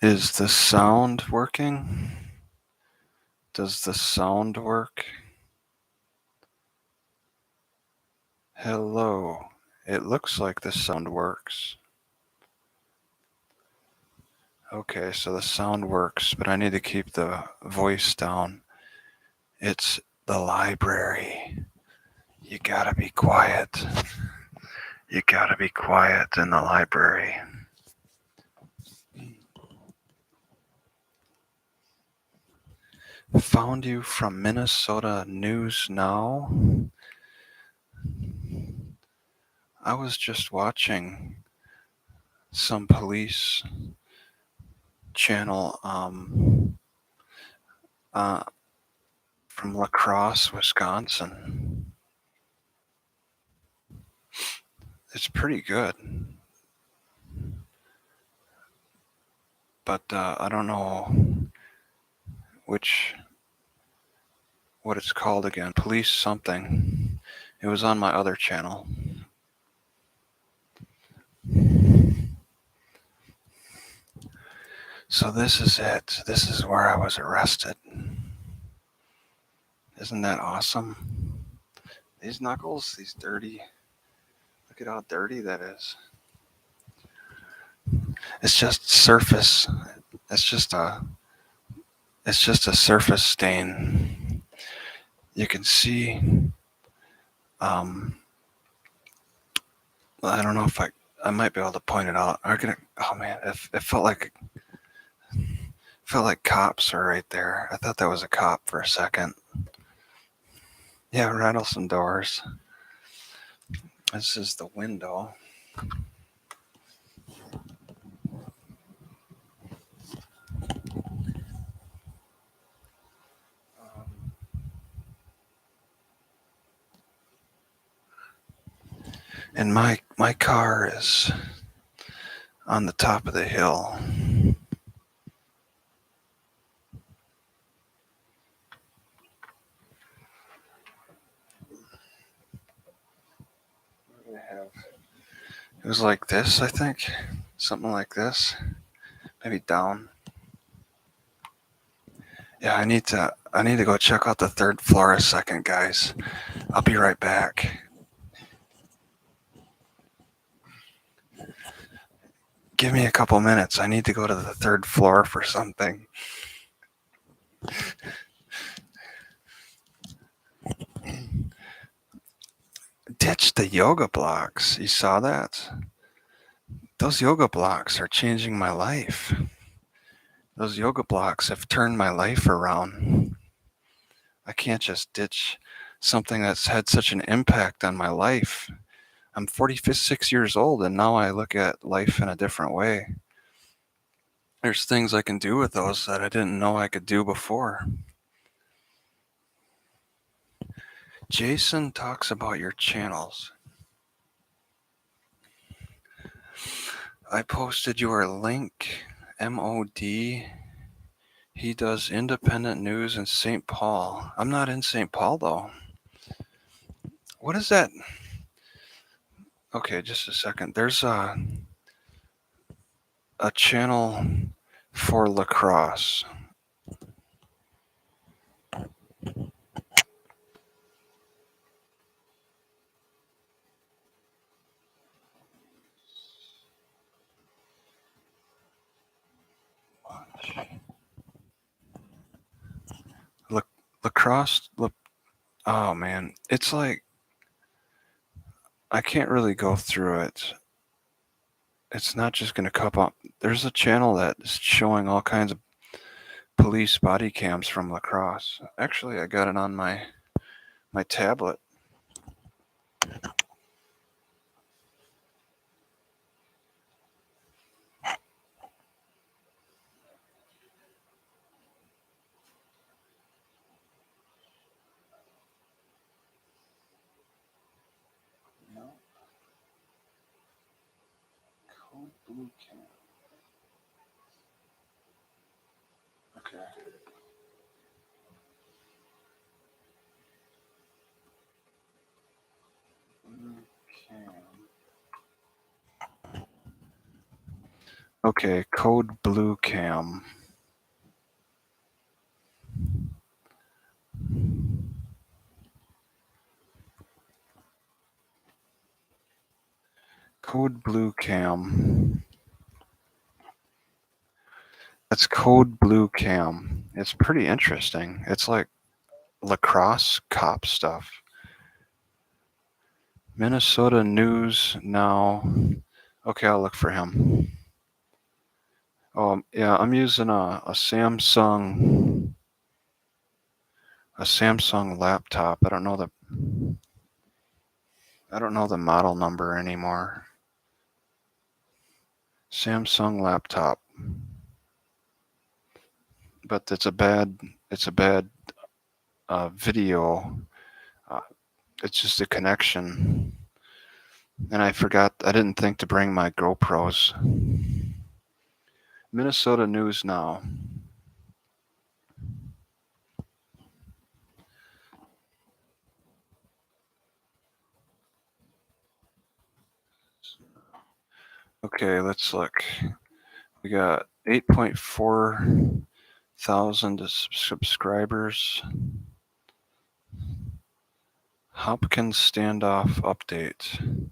Is the sound working? Does the sound work? Hello. It looks like the sound works. Okay, so the sound works, but I need to keep the voice down. It's the library. You gotta be quiet. You gotta be quiet in the library. Found you from Minnesota News Now. I was just watching some police channel uh, from La Crosse, Wisconsin. It's pretty good, but I don't know what it's called again. Police something. It was on my other channel. So this is it. This is where I was arrested. Isn't that awesome? These knuckles, these dirty. Look at how dirty that is. It's just surface. It's just a surface stain. You can see. I don't know if I might be able to point it out. Oh man, it felt like cops are right there. I thought that was a cop for a second. Yeah, rattle some doors. This is the window. And my car is on the top of the hill. It was like this, I think. Something like this. Maybe down. Yeah, I need to go check out the third floor a second, guys. I'll be right back. Give me a couple minutes. I need to go to the third floor for something. Ditch the yoga blocks. You saw that? Those yoga blocks are changing my life. Those yoga blocks have turned my life around. I can't just ditch something that's had such an impact on my life. I'm 46 years old and now I look at life in a different way. There's things I can do with those that I didn't know I could do before. Jason talks about your channels. I posted your link, MOD. He does independent news in St. Paul. I'm not in St. Paul though. What is that? Okay, just a second. There's a channel for La Crosse. La Crosse. Oh man, it's like I can't really go through it. It's not just gonna come up. There's a channel that's showing all kinds of police body cams from La Crosse. Actually, I got it on my tablet. No. Code blue cam. Okay. Blue cam. Okay, code blue cam. Code blue cam. That's code blue cam. It's pretty interesting. It's like lacrosse cop stuff. Minnesota News Now. Okay, I'll look for him. Oh, yeah, I'm using a Samsung laptop. I don't know the model number anymore. Samsung laptop. But it's a bad video. Uh, it's just a connection. And I didn't think to bring my GoPros. Minnesota News Now. Okay, let's look. We got 8.4 thousand subscribers. Hopkins standoff update.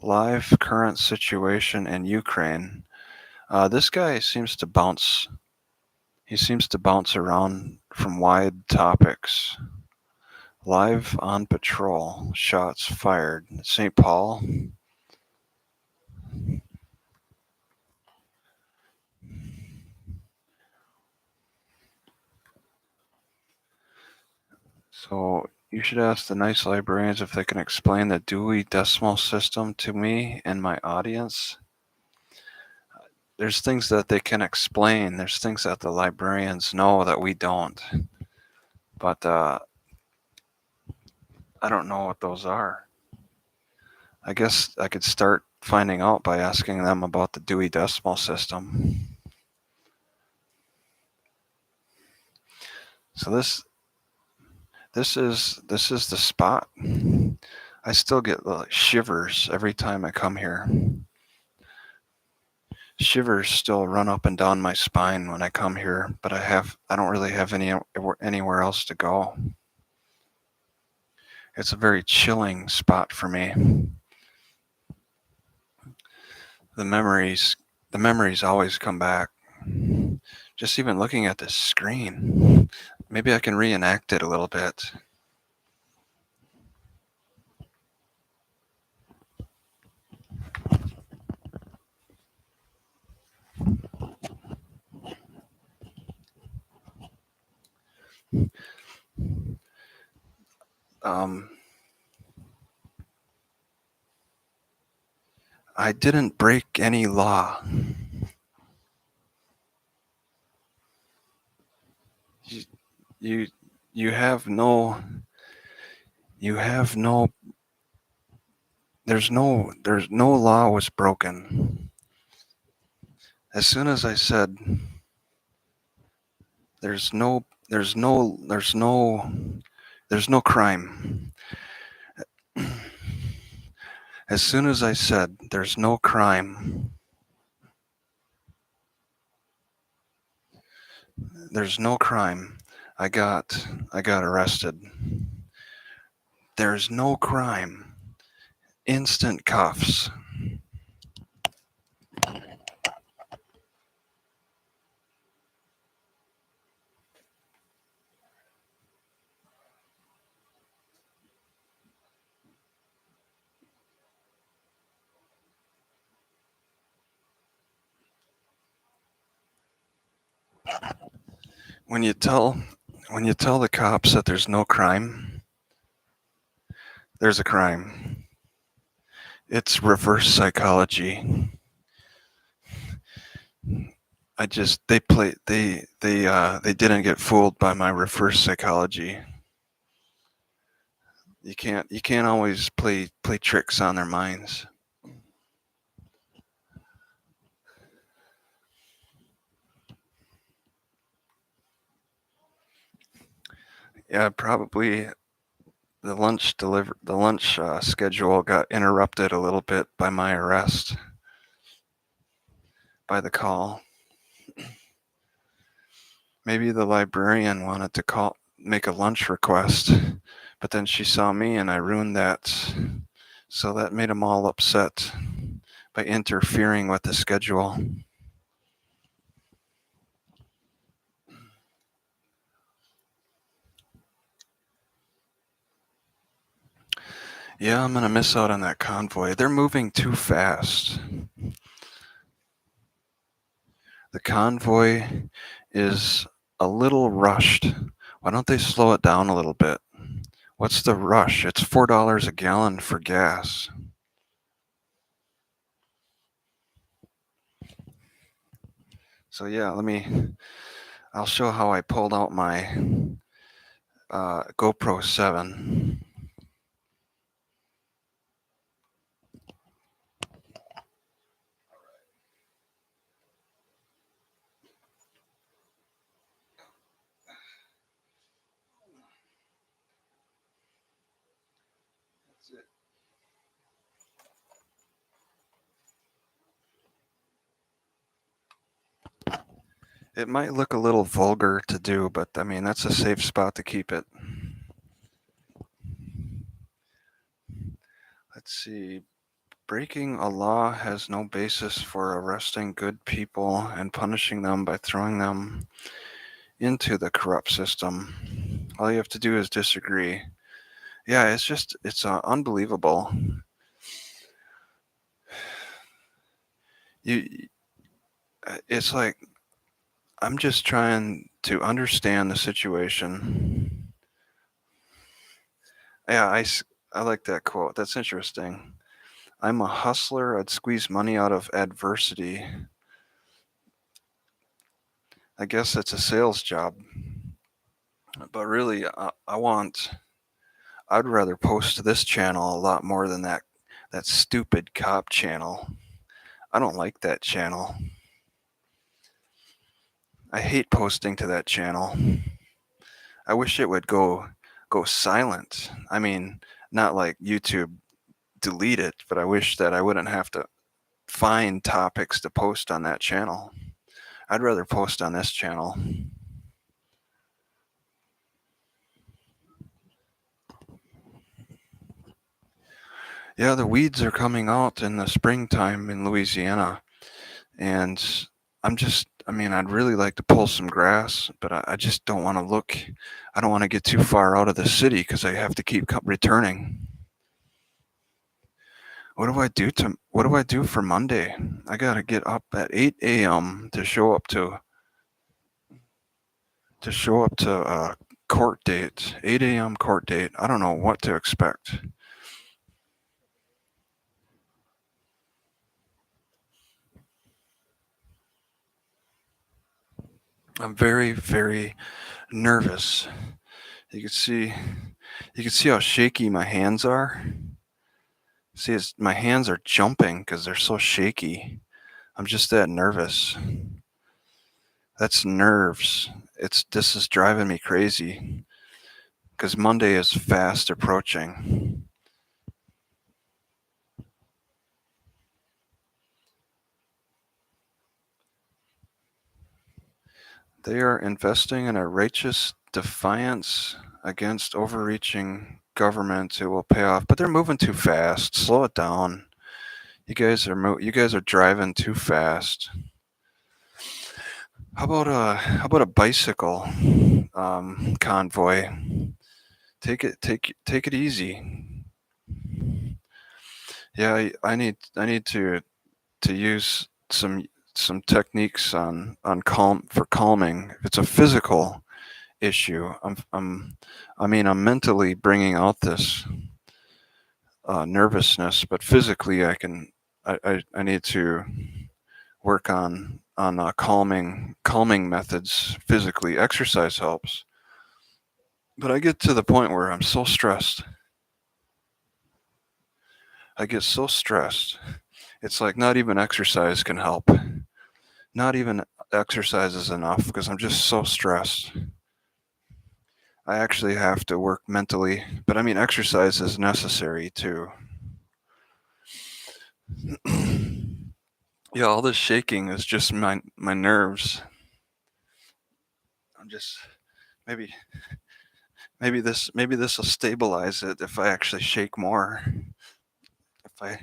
Live current situation in Ukraine. This guy seems to bounce. He seems to bounce around from wide topics. Live on patrol. Shots fired. St. Paul. So you should ask the nice librarians if they can explain the Dewey Decimal System to me and my audience. There's things that they can explain. There's things that the librarians know that we don't. But I don't know what those are. I guess I could start finding out by asking them about the Dewey Decimal System. So this is the spot. I still get like shivers every time I come here. Shivers still run up and down my spine when I come here, but I don't really have anywhere else to go. It's a very chilling spot for me. The memories the memories always come back. Just even looking at this screen. Maybe I can reenact it a little bit. Um, I didn't break any law. You, you, you have no, you have no, there's no law was broken. As soon as I said, there's no crime. As soon as I said, there's no crime, there's no crime, I got arrested. There's no crime. Instant cuffs. When you tell the cops that there's no crime, there's a crime. It's reverse psychology. They didn't get fooled by my reverse psychology. You can't always play tricks on their minds. Yeah, probably the lunch schedule got interrupted a little bit by my arrest. by the call. Maybe the librarian wanted to make a lunch request, but then she saw me and I ruined that. So that made them all upset by interfering with the schedule. Yeah, I'm gonna miss out on that convoy. They're moving too fast. The convoy is a little rushed. Why don't they slow it down a little bit? What's the rush? It's $4 a gallon for gas. So yeah, I'll show how I pulled out my GoPro 7. It might look a little vulgar to do, but I mean, that's a safe spot to keep it. Let's see. Breaking a law has no basis for arresting good people and punishing them by throwing them into the corrupt system. All you have to do is disagree. Yeah, it's unbelievable. You, it's like I'm just trying to understand the situation. Yeah, I like that quote. That's interesting. I'm a hustler. I'd squeeze money out of adversity. I guess it's a sales job. But really, I'd rather post to this channel a lot more than that stupid cop channel. I don't like that channel. I hate posting to that channel. I wish it would go silent. I mean, not like YouTube delete it, but I wish that I wouldn't have to find topics to post on that channel. I'd rather post on this channel. Yeah, the weeds are coming out in the springtime in Louisiana, and I mean, I'd really like to pull some grass, but I just don't want to look, I don't want to get too far out of the city because I have to keep returning. What do I do for Monday? I gotta get up at 8 a.m. to show up to court date, 8 a.m. court date. I don't know what to expect. I'm very, very nervous. You can see, you can see how shaky my hands are. See, my hands are jumping because they're so shaky. I'm just that nervous. That's nerves. This is driving me crazy because Monday is fast approaching. They are investing in a righteous defiance against overreaching government. It will pay off, but they're moving too fast. Slow it down. You guys are driving too fast. How about a bicycle convoy? Take it easy. Yeah, I need to use some techniques on calming. If it's a physical issue, I'm mentally bringing out this nervousness, but physically I need to work on calming methods physically. Exercise helps, but I get to the point where I'm so stressed. I get so stressed. It's like not even exercise can help. Not even exercise is enough because I'm just so stressed. I actually have to work mentally, but I mean, exercise is necessary too. Yeah, all this shaking is just my nerves. I'm just maybe maybe this will stabilize it if I actually shake more. If I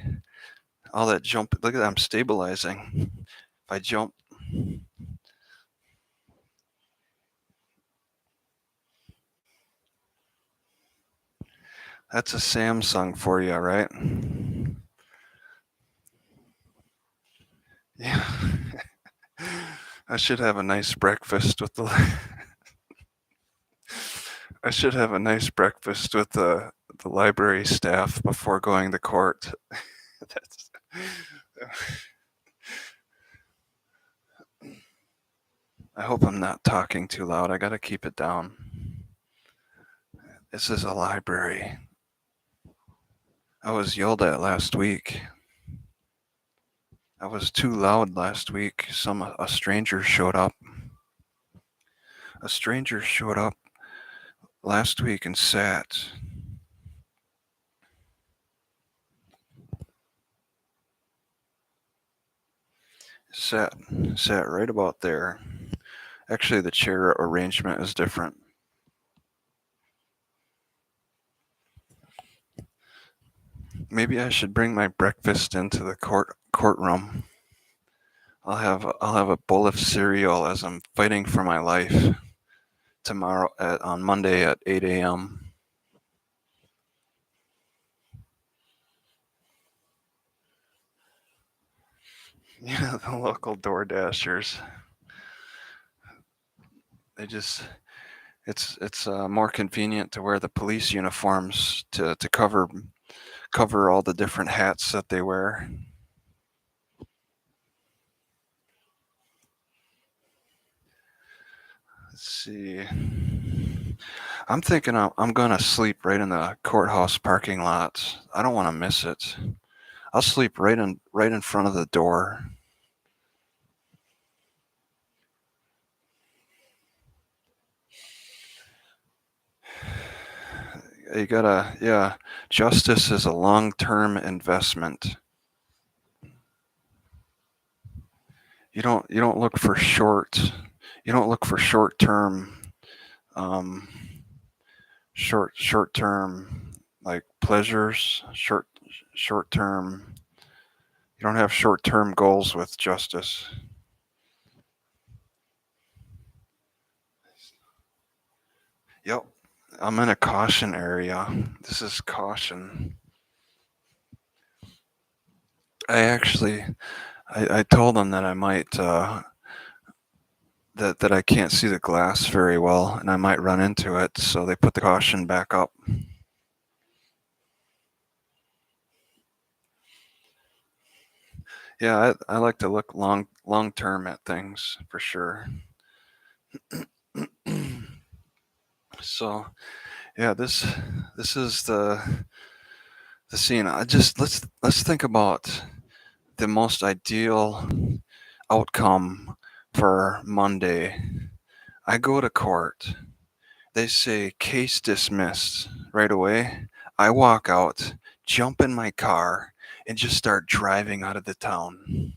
all that jump, look at that, I'm stabilizing. If I jump, that's a Samsung for you, right? Yeah. I should have a nice breakfast with the I should have a nice breakfast with the library staff before going to court. That's I hope I'm not talking too loud. I gotta keep it down. This is a library. I was yelled at last week. I was too loud last week. A stranger showed up. A stranger showed up last week and sat sat right about there. Actually, the chair arrangement is different. Maybe I should bring my breakfast into the courtroom. I'll have a bowl of cereal as I'm fighting for my life tomorrow on Monday at 8 a.m. Yeah, the local door dashers. They just it's more convenient to wear the police uniforms to cover all the different hats that they wear. Let's see. I'm thinking I'm gonna sleep right in the courthouse parking lot. I don't want to miss it. I'll sleep right in front of the door. You gotta, yeah. Justice is a long-term investment. You don't look for you don't look for um, short term like pleasures. Short term. You don't have short-term goals with justice. Yep. I'm in a caution area. This is caution. I actually, I told them that I might, that I can't see the glass very well and I might run into it, so they put the caution back up. Yeah, I like to look long term at things for sure. So yeah, this is the scene. I just let's think about the most ideal outcome for Monday. I go to court. They say case dismissed right away. I walk out, jump in my car, and just start driving out of the town.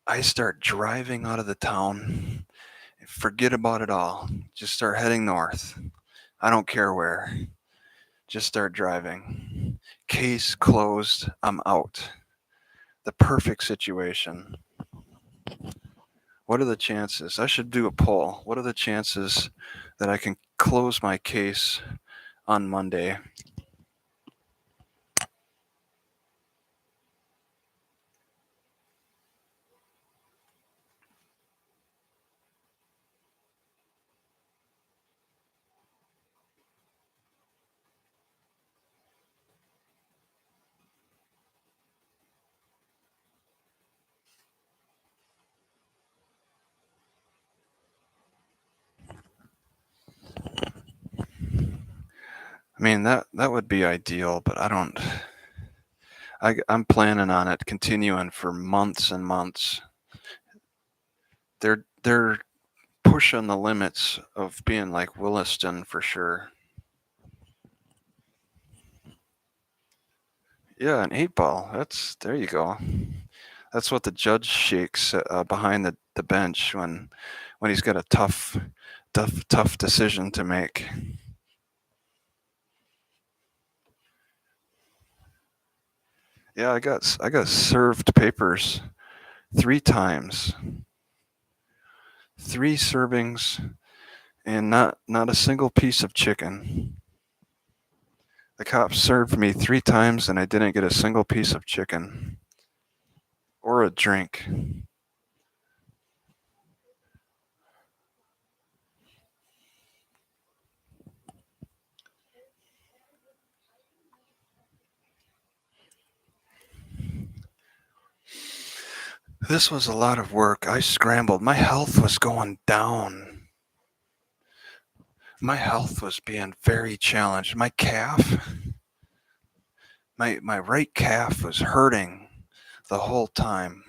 I start driving out of the town. Forget about it all. Just start heading north. I don't care where. Just start driving. Case closed. I'm out. The perfect situation. What are the chances? I should do a poll. What are the chances that I can close my case on Monday? I mean that would be ideal, but I don't. I'm planning on it continuing for months and months. They're pushing the limits of being like Williston for sure. Yeah, an 8 ball. That's there you go. That's what the judge shakes behind the bench when he's got a tough decision to make. Yeah, I got served papers 3 times, 3 servings, and not a single piece of chicken. The cops served me 3 times, and I didn't get a single piece of chicken or a drink. This was a lot of work. I scrambled. My health was going down. My health was being very challenged. My right calf was hurting the whole time.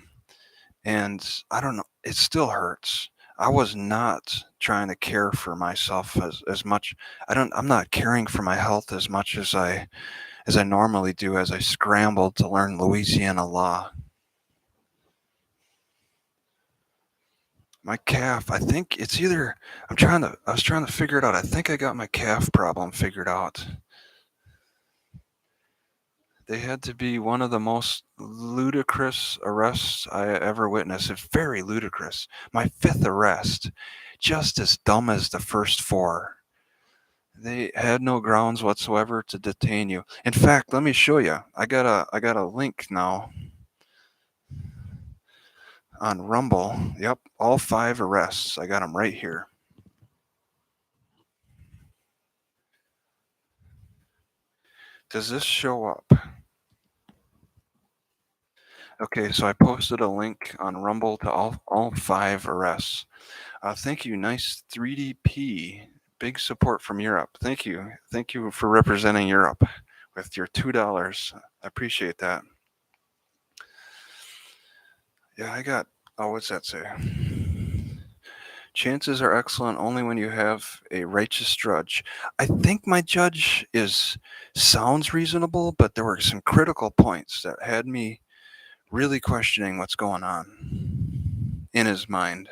And I don't know, it still hurts. I was not trying to care for myself as much. I'm not caring for my health as much as I normally do as I scrambled to learn Louisiana law. My calf, I think it's either I was trying to figure it out. I think I got my calf problem figured out. They had to be one of the most ludicrous arrests I ever witnessed. It's very ludicrous. My fifth arrest, just as dumb as the first four. They had no grounds whatsoever to detain you. In fact, let me show you. I got a link now on Rumble. Yep, all 5 arrests. I got them right here. Does this show up? Okay, so I posted a link on Rumble to all 5 arrests. Thank you, nice 3DP. Big support from Europe. Thank you. Thank you for representing Europe with your $2. I appreciate that. Yeah, I got. Oh, what's that say? Chances are excellent only when you have a righteous judge. I think my judge is sounds reasonable, but there were some critical points that had me really questioning what's going on in his mind.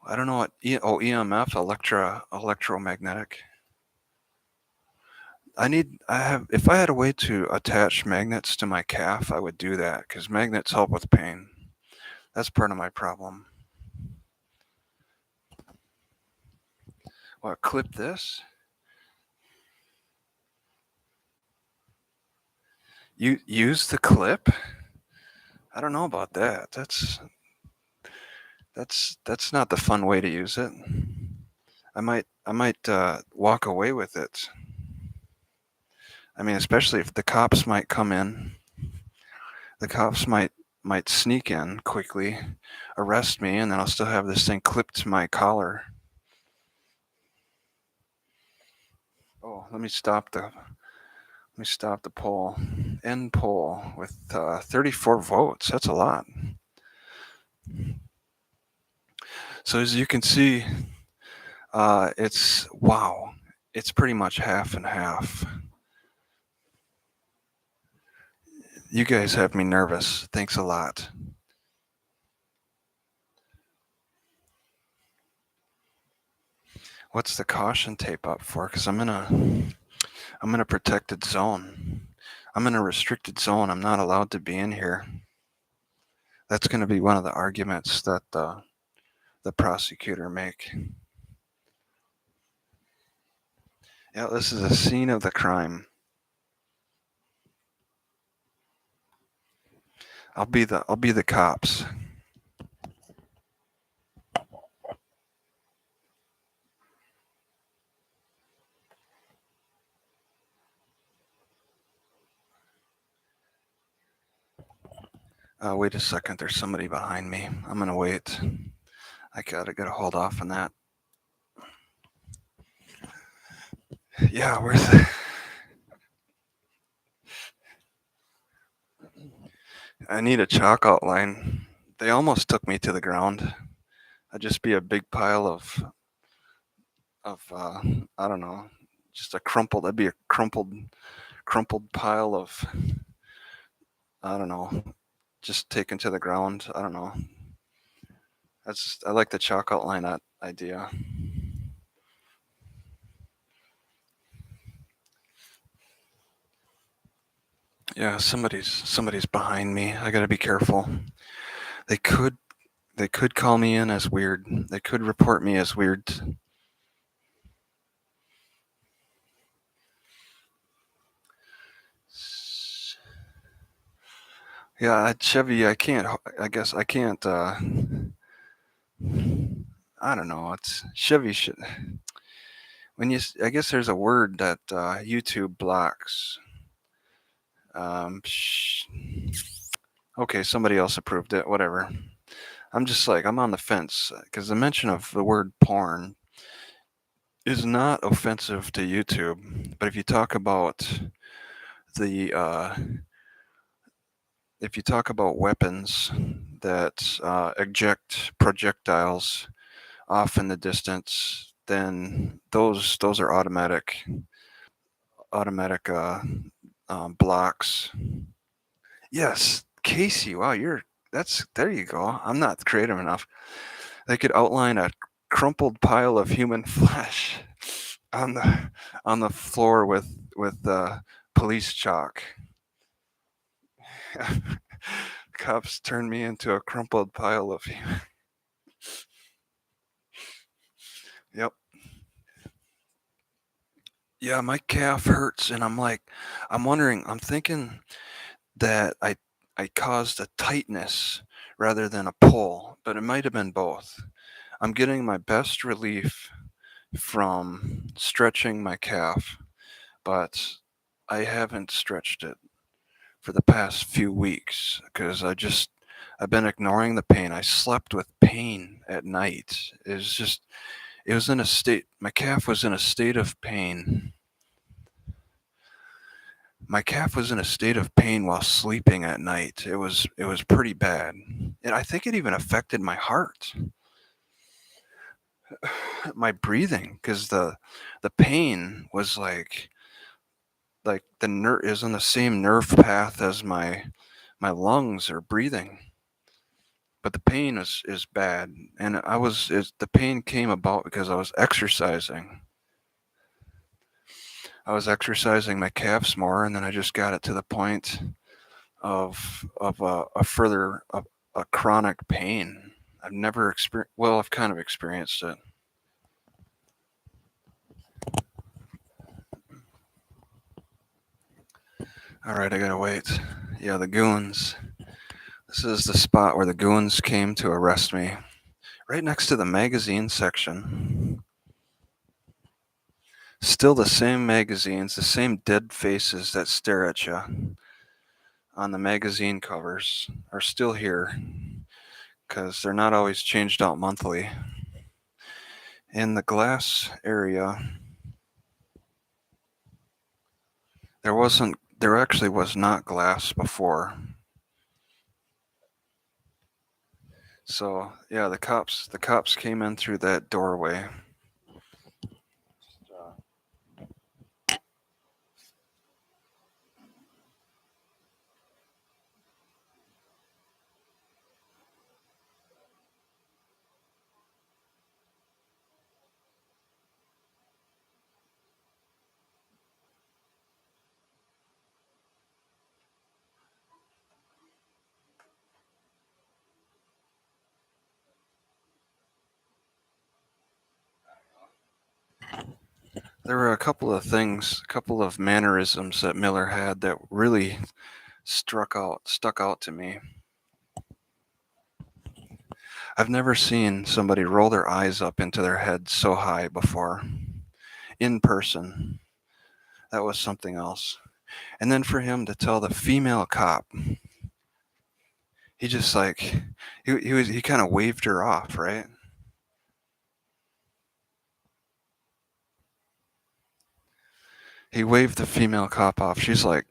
I don't know what EMF, electromagnetic. I have if I had a way to attach magnets to my calf, I would do that because magnets help with pain. That's part of my problem. What, clip this? You use the clip? I don't know about that. That's not the fun way to use it. I might walk away with it. I mean, especially if the cops might come in. The cops might sneak in quickly, arrest me, and then I'll still have this thing clipped to my collar. Oh, let me stop the poll. End poll with 34 votes. That's a lot. So as you can see, it's wow. It's pretty much half and half. You guys have me nervous. Thanks a lot. What's the caution tape up for? Because I'm in a protected zone. I'm in a restricted zone. I'm not allowed to be in here. That's going to be one of the arguments that the prosecutor make. Yeah, this is a scene of the crime. I'll be the cops. Wait a second. There's somebody behind me. I'm gonna wait. I gotta hold off on that. Yeah, where's the? I need a chalk outline. They almost took me to the ground. I'd just be a big pile of I don't know, just a crumpled. I'd be a crumpled crumpled pile of, I don't know, just taken to the ground. I don't know. I like the chalk outline idea. Yeah, somebody's behind me. I gotta be careful. They could they could call me in as weird. They could report me as weird. Yeah, Chevy. I can't. I guess I can't. I don't know. It's Chevy. When I guess there's a word that YouTube blocks. Okay, somebody else approved it. Whatever. I'm just like I'm on the fence because the mention of the word porn is not offensive to YouTube, but the if you talk about weapons that eject projectiles off in the distance, then those are automatic blocks. Yes, Casey. Wow, that's there you go. I'm not creative enough. They could outline a crumpled pile of human flesh on the floor with police chalk. Cops turned me into a crumpled pile of. Yep. Yeah, my calf hurts, and I'm wondering. I'm thinking that I caused a tightness rather than a pull, but it might have been both. I'm getting my best relief from stretching my calf, but I haven't stretched it for the past few weeks because I've been ignoring the pain. I slept with pain at night. It was in a state my calf was in a state of pain. My calf was in a state of pain while sleeping at night. It was pretty bad. And I think it even affected my heart, my breathing, because the pain was like the nerve is on the same nerve path as my lungs are breathing. But the pain is bad, and the pain came about because I was exercising. I was exercising my calves more, and then I just got it to the point of a chronic pain. I've never experienced. Well, I've kind of experienced it. All right, I gotta wait. Yeah, the goons. This is the spot where the goons came to arrest me. Right next to the magazine section. Still the same magazines, the same dead faces that stare at you on the magazine covers are still here because they're not always changed out monthly. In the glass area, there actually was not glass before. So yeah, the cops came in through that doorway. There were a couple of mannerisms that Miller had that really stuck out to me. I've never seen somebody roll their eyes up into their head so high before. In person. That was something else. And then for him to tell the female cop, he just like he kind of waved her off, right? He waved the female cop off. She's like,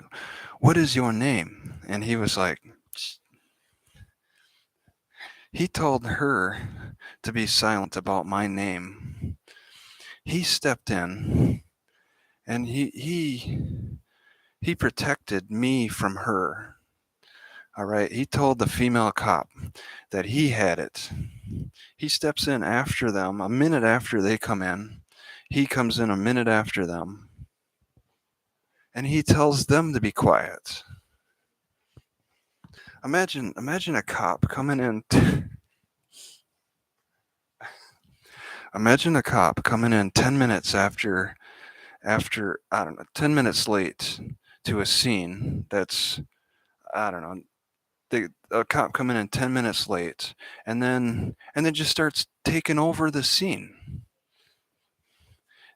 "What is your name?" And he was like, he told her to be silent about my name. He stepped in and He protected me from her. All right. He told the female cop that he had it. He steps in after them, a minute after they come in. He comes in a minute after them, and he tells them to be quiet. Imagine a cop coming in. Imagine a cop coming in 10 minutes after I don't know, 10 minutes late to a scene that's I don't know, a cop coming in 10 minutes late and then just starts taking over the scene,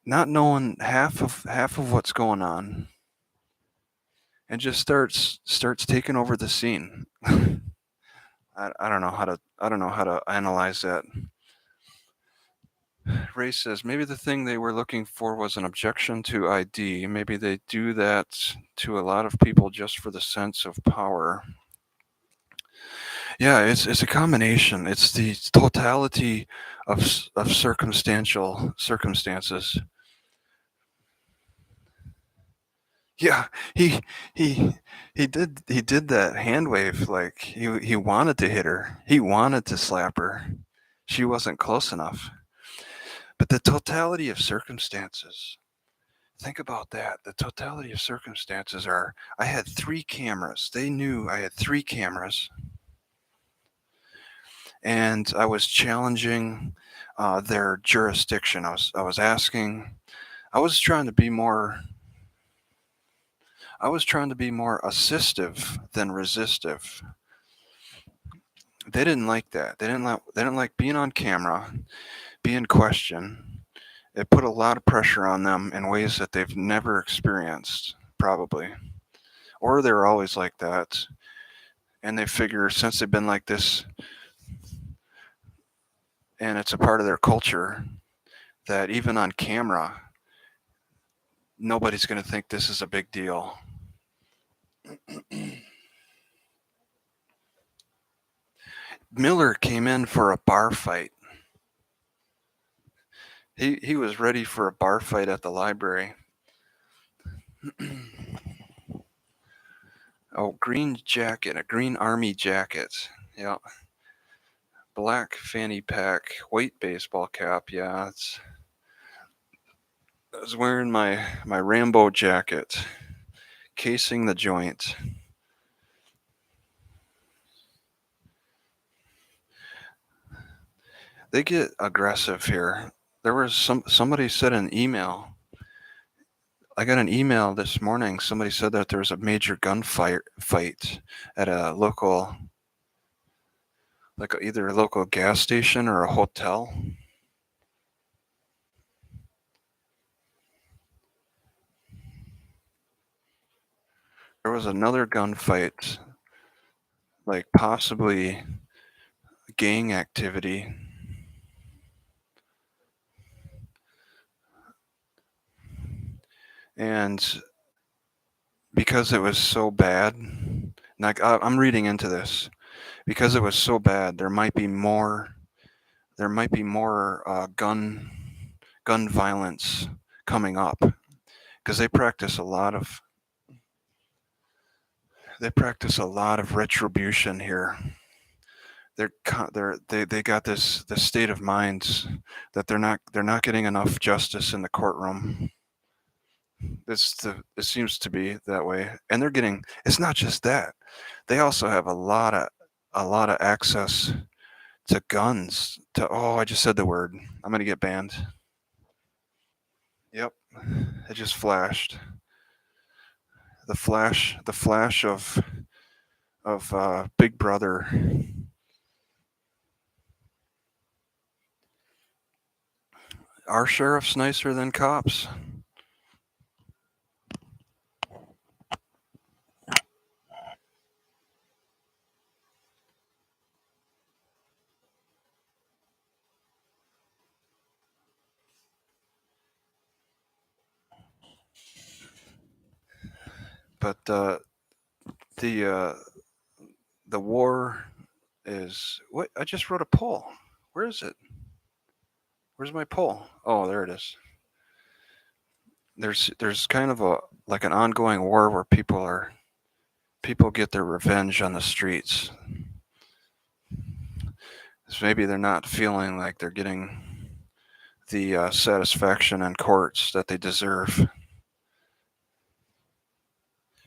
not knowing half of what's going on, and just starts taking over the scene. I don't know how to analyze that. Ray says maybe the thing they were looking for was an objection to ID. Maybe they do that to a lot of people just for the sense of power. Yeah, it's a combination. It's the totality of circumstantial circumstances. Yeah, he he he did that hand wave like he wanted to hit her. He wanted to slap her. She wasn't close enough. But the totality of circumstances. Think about that. The totality of circumstances are I had 3 cameras. They knew I had 3 cameras, and I was challenging their jurisdiction. I was asking. I was trying to be more. I was trying to be more assistive than resistive. They didn't like that. They didn't like being on camera, being questioned. It put a lot of pressure on them in ways that they've never experienced, probably. Or they're always like that, and they figure since they've been like this, and it's a part of their culture, that even on camera, nobody's going to think this is a big deal. Miller came in for a bar fight. He was ready for a bar fight at the library. Oh, green jacket, a green army jacket. Yeah. Black fanny pack, white baseball cap. Yeah, I was wearing my Rambo jacket, casing the joint. They get aggressive here. There was somebody said an email. I got an email this morning. Somebody said that there was a major fight at a local, like either a local gas station or a hotel. There was another gunfight, like possibly gang activity. And because it was so bad, like I'm reading into this, because it was so bad, there might be more. There might be more gun violence coming up because they practice a lot of retribution here. They got this state of minds that they're not getting enough justice in the courtroom. It seems to be that way, and they're getting. It's not just that; they also have a lot of access to guns. I just said the word. I'm gonna get banned. Yep, it just flashed. The flash of Big Brother. Our sheriff's nicer than cops. But the uh, the war is what I just wrote a poll. Where is it? Where's my poll? Oh, there it is. there's kind of a like an ongoing war where people get their revenge on the streets. So maybe they're not feeling like they're getting the satisfaction in courts that they deserve.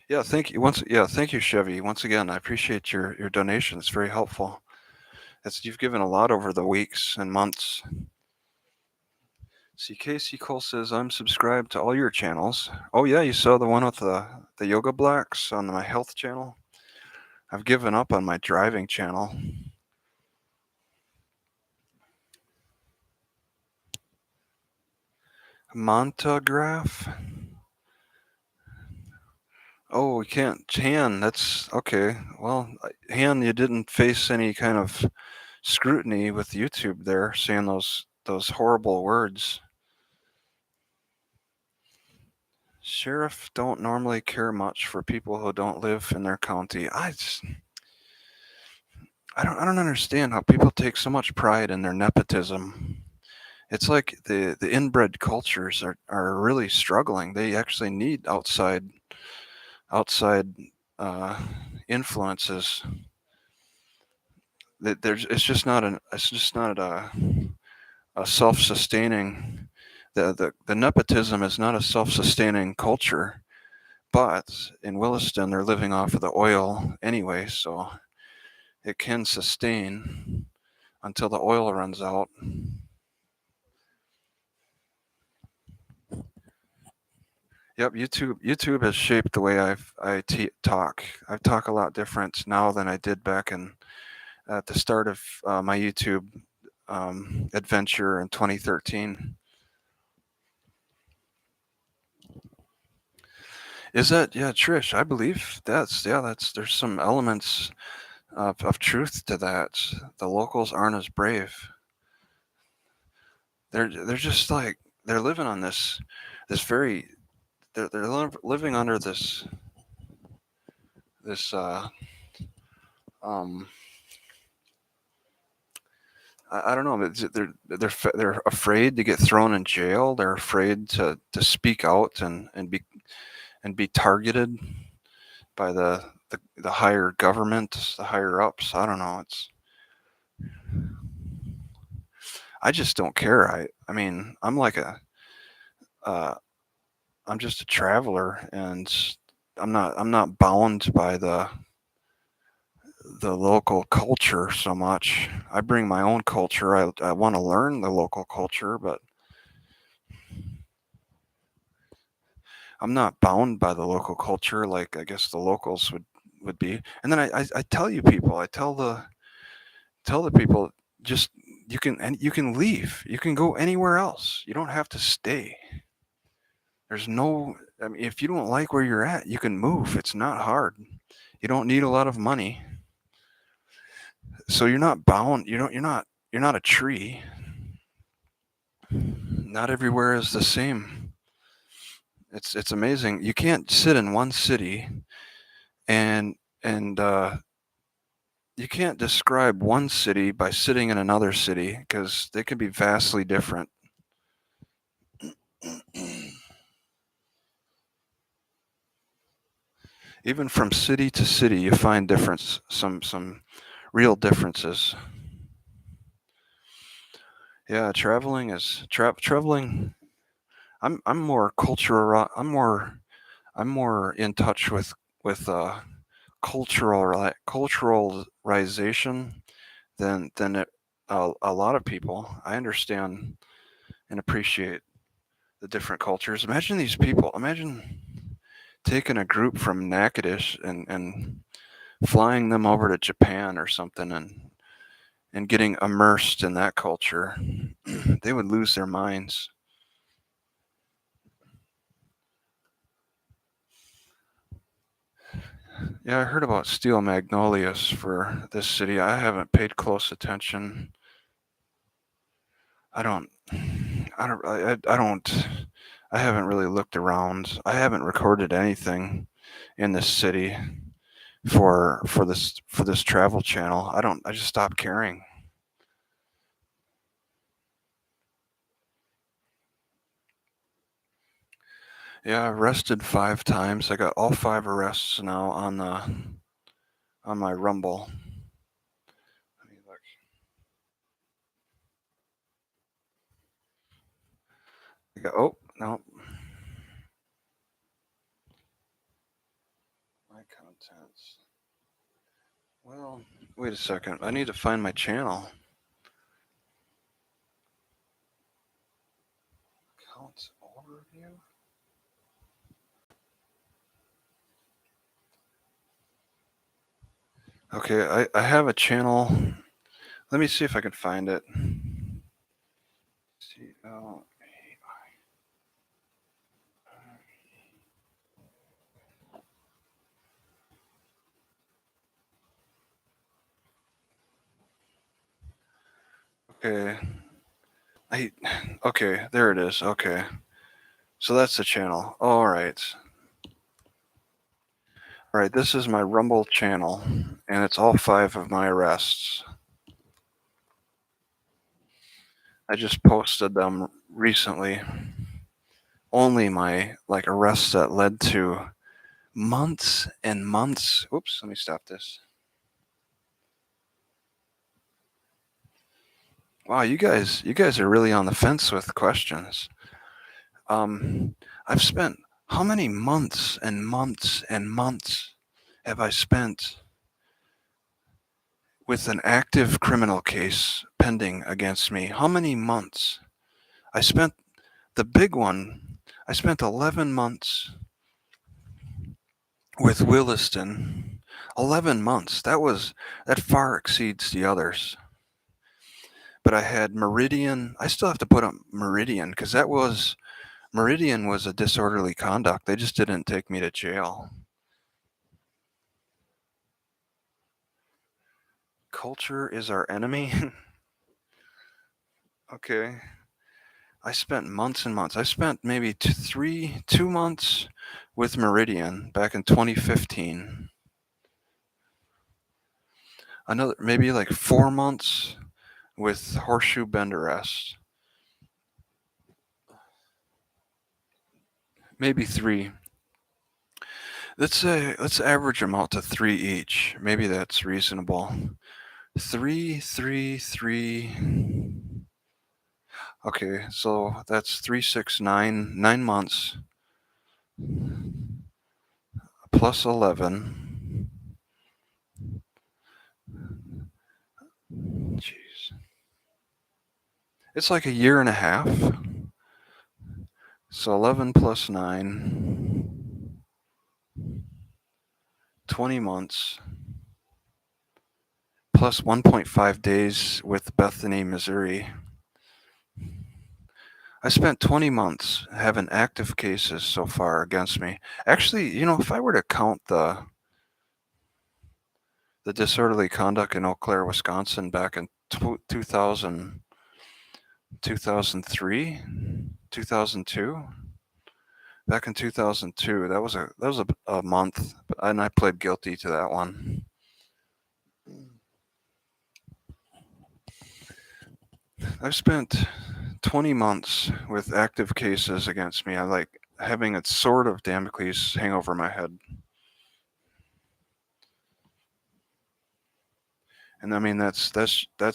Yeah, thank you once. Yeah, thank you, Chevy. Once again, I appreciate your donation. It's very helpful. You've given a lot over the weeks and months. See, Casey Cole says I'm subscribed to all your channels. Oh yeah, you saw the one with the yoga blocks on my health channel. I've given up on my driving channel. Montagraph. Oh, we can't. Han, that's okay. Well, Han, you didn't face any kind of scrutiny with YouTube there, saying those horrible words. Sheriff don't normally care much for people who don't live in their county. I don't understand how people take so much pride in their nepotism. It's like the inbred cultures are really struggling. They actually need outside uh, influences. It's just not a self-sustaining. The nepotism is not a self-sustaining culture. But in Williston, they're living off of the oil anyway, so it can sustain until the oil runs out. Yep, YouTube has shaped the way talk. I talk a lot different now than I did back in at the start of my YouTube adventure in 2013. Is that yeah, Trish? I believe that's there's some elements of truth to that. The locals aren't as brave. They're just like they're living on this very living under this um I don't know. They're afraid to get thrown in jail. They're afraid to speak out and be targeted by the higher government, the higher ups. I don't know. I just don't care. I mean I'm like uh, I'm just a traveler, and I'm not bound by the local culture so much. I bring my own culture. I want to learn the local culture, but I'm not bound by the local culture like I guess the locals would be. And then I tell you people, I tell the people just you can leave. You can go anywhere else. You don't have to stay. There's no I mean if you don't like where you're at, you can move. It's not hard. You don't need a lot of money. So you're not bound. You're not a tree. Not everywhere is the same. It's amazing. You can't sit in one city and and you can't describe one city by sitting in another city because they can be vastly different. Even from city to city, you find some real differences. Yeah, traveling. I'm more cultural. I'm more in touch with culturalization than a lot of people. I understand and appreciate the different cultures. Imagine these people. Imagine taking a group from Natchitoches and flying them over to Japan or something and getting immersed in that culture. They would lose their minds. Yeah, I heard about steel magnolias for this city. I haven't paid close attention. I don't. I don't. I haven't really looked around. I haven't recorded anything in this city for this travel channel. I don't. I just stopped caring. Yeah, I arrested 5 times. I got all 5 arrests now on my Rumble. Let me look. Oh no, my contents. Well, wait a second. I need to find my channel. Account overview. Okay, I have a channel. Let me see if I can find it. CL. Okay. I okay, there it is. Okay. So that's the channel. All right. All right, this is my Rumble channel and it's all 5 of my arrests. I just posted them recently. Only my like arrests that led to months and months. Oops, let me stop this. Wow, you guys are really on the fence with questions. I've spent how many months and months and months have I spent with an active criminal case pending against me? How many months? I spent the big one. I spent 11 months with Williston. 11 months. That far exceeds the others. But I had Meridian. I still have to put up Meridian because Meridian was a disorderly conduct. They just didn't take me to jail. Culture is our enemy. Okay. I spent months and months. I spent maybe 2 months with Meridian back in 2015. Another maybe like 4 months with Horseshoe Bend arrest. Maybe 3. Let's average them out to 3 each. Maybe that's reasonable. 3, 3, 3. Okay, so that's 3, 6, 9. 9 months plus 11. Jeez, it's like a year and a half. So 11 plus 9. 20 months plus 1.5 days with Bethany, Missouri. I spent 20 months having active cases so far against me. Actually, if I were to count the disorderly conduct in Eau Claire, Wisconsin back in 2000, 2003, 2002, back in 2002, that was a month, and I pled guilty to that one. I've spent 20 months with active cases against me. I like having a sword of Damocles hang over my head. And I mean that's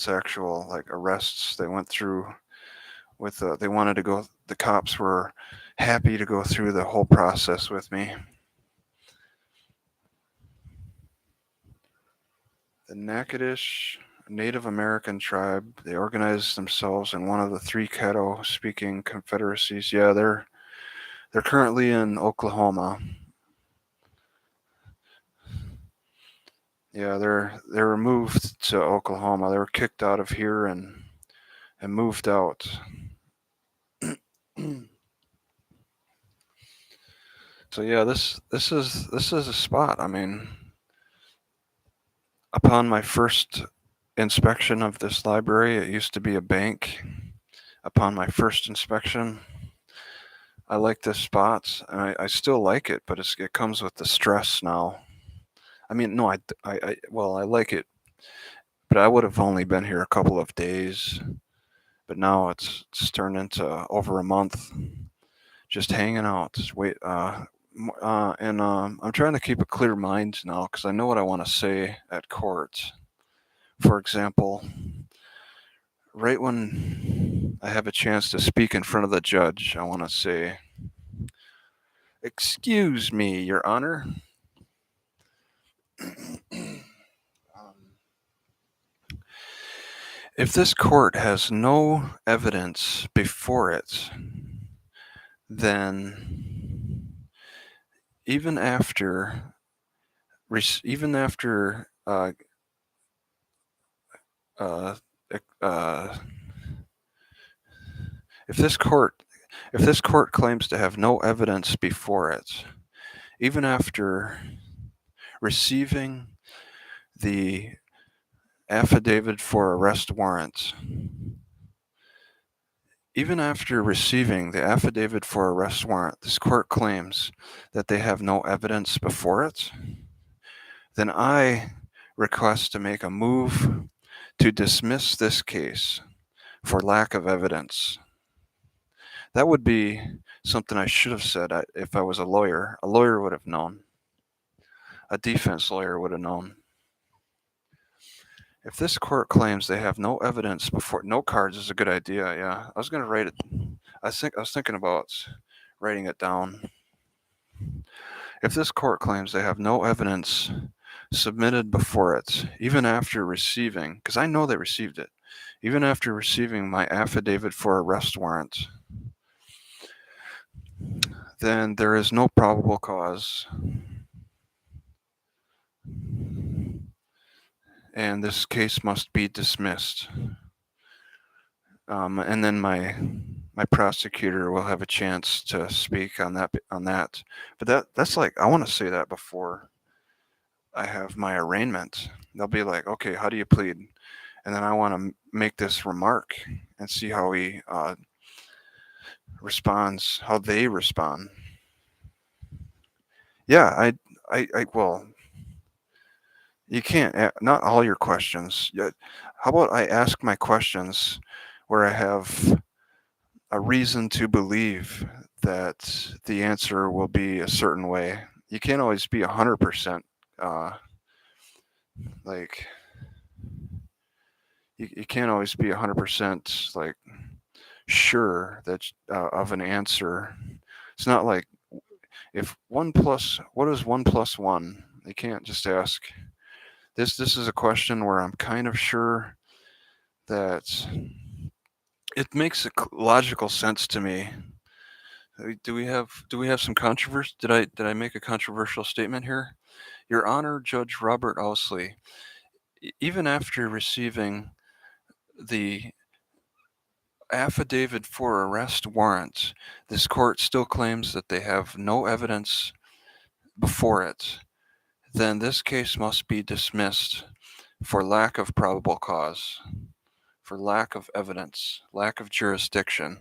actual like arrests they went through with they wanted to go the cops were happy to go through the whole process with me. The Natchitoches Native American tribe, they organized themselves in one of the 3 Caddo speaking confederacies. Yeah, they're currently in Oklahoma. Yeah, they were moved to Oklahoma. They were kicked out of here and moved out. So yeah, this is a spot. I mean, upon my first inspection of this library, it used to be a bank. Upon my first inspection, I like this spot, and I still like it, but it comes with the stress now. I mean, no, well, I like it, but I would have only been here a couple of days. But now it's turned into over a month just hanging out. Just wait. And I'm trying to keep a clear mind now because I know what I want to say at court. For example, right when I have a chance to speak in front of the judge, I want to say, "Excuse me, Your Honor." If this court has no evidence before it, then even after even after uh, uh, if this court claims to have no evidence before it, even after receiving the affidavit for arrest warrant, even after receiving the affidavit for arrest warrant, this court claims that they have no evidence before it, then I request to make a move to dismiss this case for lack of evidence. That would be something I should have said if I was a lawyer. A lawyer would have known. A defense lawyer would have known. If this court claims they have no evidence before, no cards is a good idea. Yeah, I was gonna write it. I was thinking about writing it down. If this court claims they have no evidence submitted before it, even after receiving, because I know they received it, even after receiving my affidavit for arrest warrant, then there is no probable cause, and this case must be dismissed. And then my prosecutor will have a chance to speak on that. But that's like I want to say that before I have my arraignment. They'll be like, okay, how do you plead? And then I want to make this remark and see how he responds, how they respond. Yeah, well, you can't, not all your questions. Yeah, how about I ask my questions where I have a reason to believe that the answer will be a certain way. You can't always be 100% like, you can't always be 100% like sure that of an answer. It's not like if what is 1 plus 1? You can't just ask. This is a question where I'm kind of sure that it makes a logical sense to me. Do we have some controversy? Did I make a controversial statement here? Your Honor, Judge Robert Owsley, even after receiving the affidavit for arrest warrant, this court still claims that they have no evidence before it. Then this case must be dismissed for lack of probable cause, for lack of evidence, lack of jurisdiction.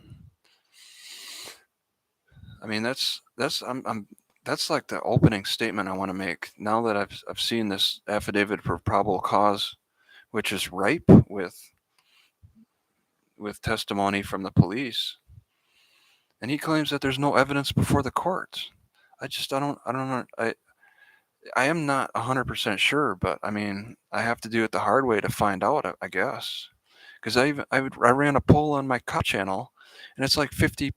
I mean, that's like the opening statement I want to make. Now that I've seen this affidavit for probable cause, which is ripe with testimony from the police, and he claims that there's no evidence before the court. I don't know. I am not 100% sure, but I mean, I have to do it the hard way to find out, I guess. Because I ran a poll on my cop channel, and it's like 50%.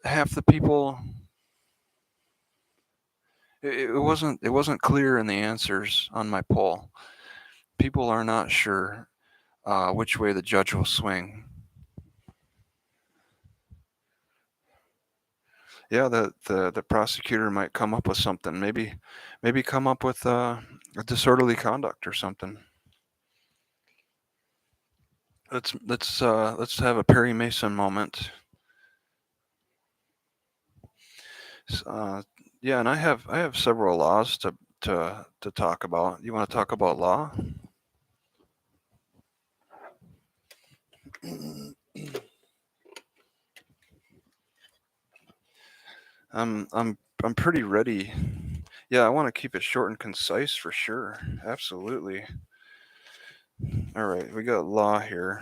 Half the people, it wasn't clear in the answers on my poll. People are not sure which way the judge will swing. Yeah, the prosecutor might come up with something. Maybe come up with a disorderly conduct or something. Let's have a Perry Mason moment. Uh, yeah, and I have several laws to talk about. You want to talk about law? I'm pretty ready. Yeah, I want to keep it short and concise for sure. Absolutely. All right, we got law here.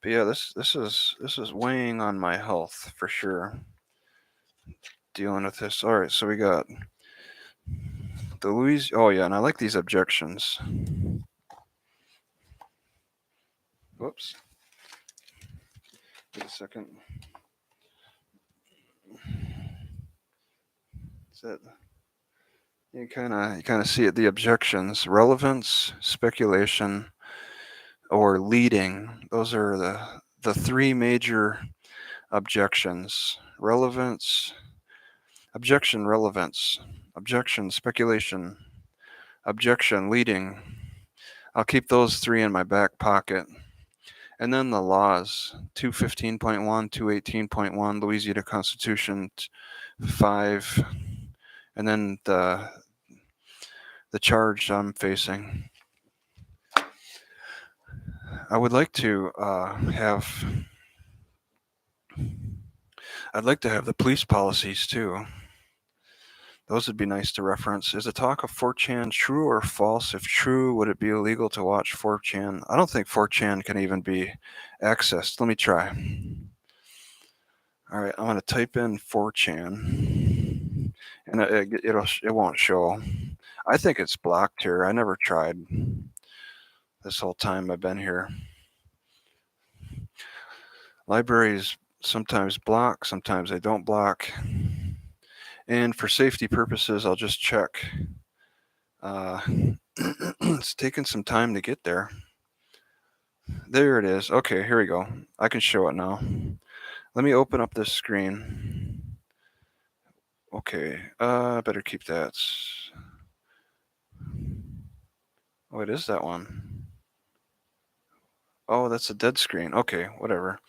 But yeah, this is weighing on my health for sure. Dealing with this. All right, so we got the Louis. Oh yeah, and I like these objections. Whoops. Wait a second. Is that you kind of see it? The objections: relevance, speculation, or leading. Those are the three major objections: relevance, relevance, objection, speculation, objection, leading. I'll keep those three in my back pocket. And then the laws: 215.1, 218.1, Louisiana Constitution 5, and then the charge I'm facing. I would like to have. I'd like to have the police policies too. Those would be nice to reference. Is the talk of 4chan true or false? If true, would it be illegal to watch 4chan? I don't think 4chan can even be accessed. Let me try. All right, I'm going to type in 4chan, and it won't show. I think it's blocked here. I never tried this whole time I've been here. Libraries sometimes block, sometimes they don't block. And for safety purposes, I'll just check. It's taking some time to get there. There it is. Okay, here we go. I can show it now. Let me open up this screen. Okay, I better keep that. Oh, it is that one. Oh, that's a dead screen. Okay, whatever.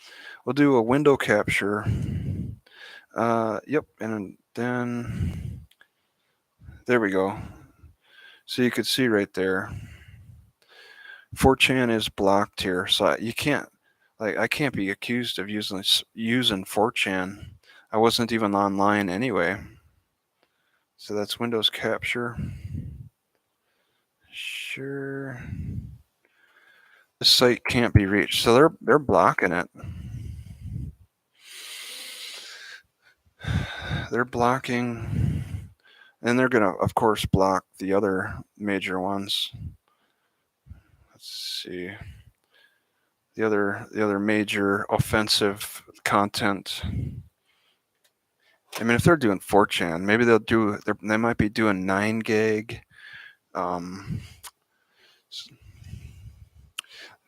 We'll do a window capture. Yep, and then there we go. So you could see right there. 4chan is blocked here, so you can't, I can't be accused of using 4chan. I wasn't even online anyway. So that's Windows capture. Sure. This site can't be reached, so they're blocking it. They're blocking, and they're gonna, of course, block the other major ones. Let's see. The other major offensive content. I mean, if they're doing 4chan, maybe they might be doing 9gag.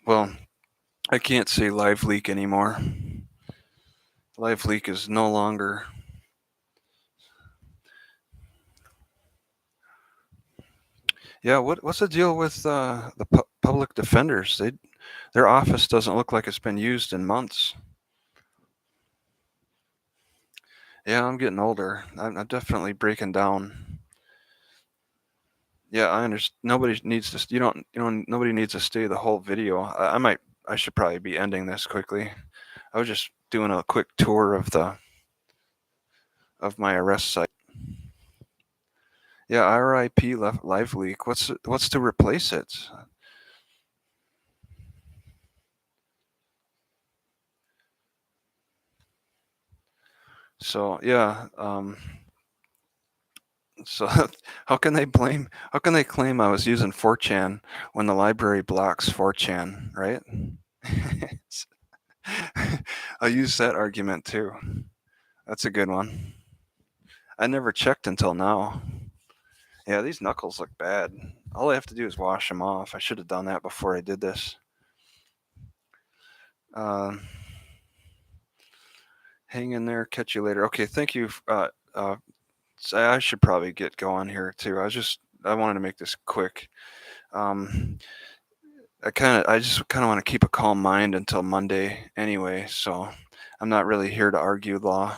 Well, I can't say live leak anymore. Live leak is no longer. Yeah, what's the deal with the public defenders? Their office doesn't look like it's been used in months. Yeah, I'm getting older. I'm definitely breaking down. Yeah, I understand. Nobody needs to. Nobody needs to stay the whole video. I should probably be ending this quickly. I was just doing a quick tour of my arrest site. Yeah, RIP live leak. What's to replace it? So yeah, so how can they claim I was using 4chan when the library blocks 4chan, right? I'll use that argument too. That's a good one. I never checked until now. Yeah, these knuckles look bad. All I have to do is wash them off. I should have done that before I did this. Hang in there. Catch you later. Okay, thank you. I should probably get going here too. I wanted to make this quick. I just kind of want to keep a calm mind until Monday anyway. So I'm not really here to argue law.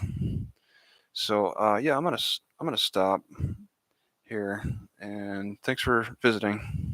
So yeah, I'm gonna stop here, and thanks for visiting.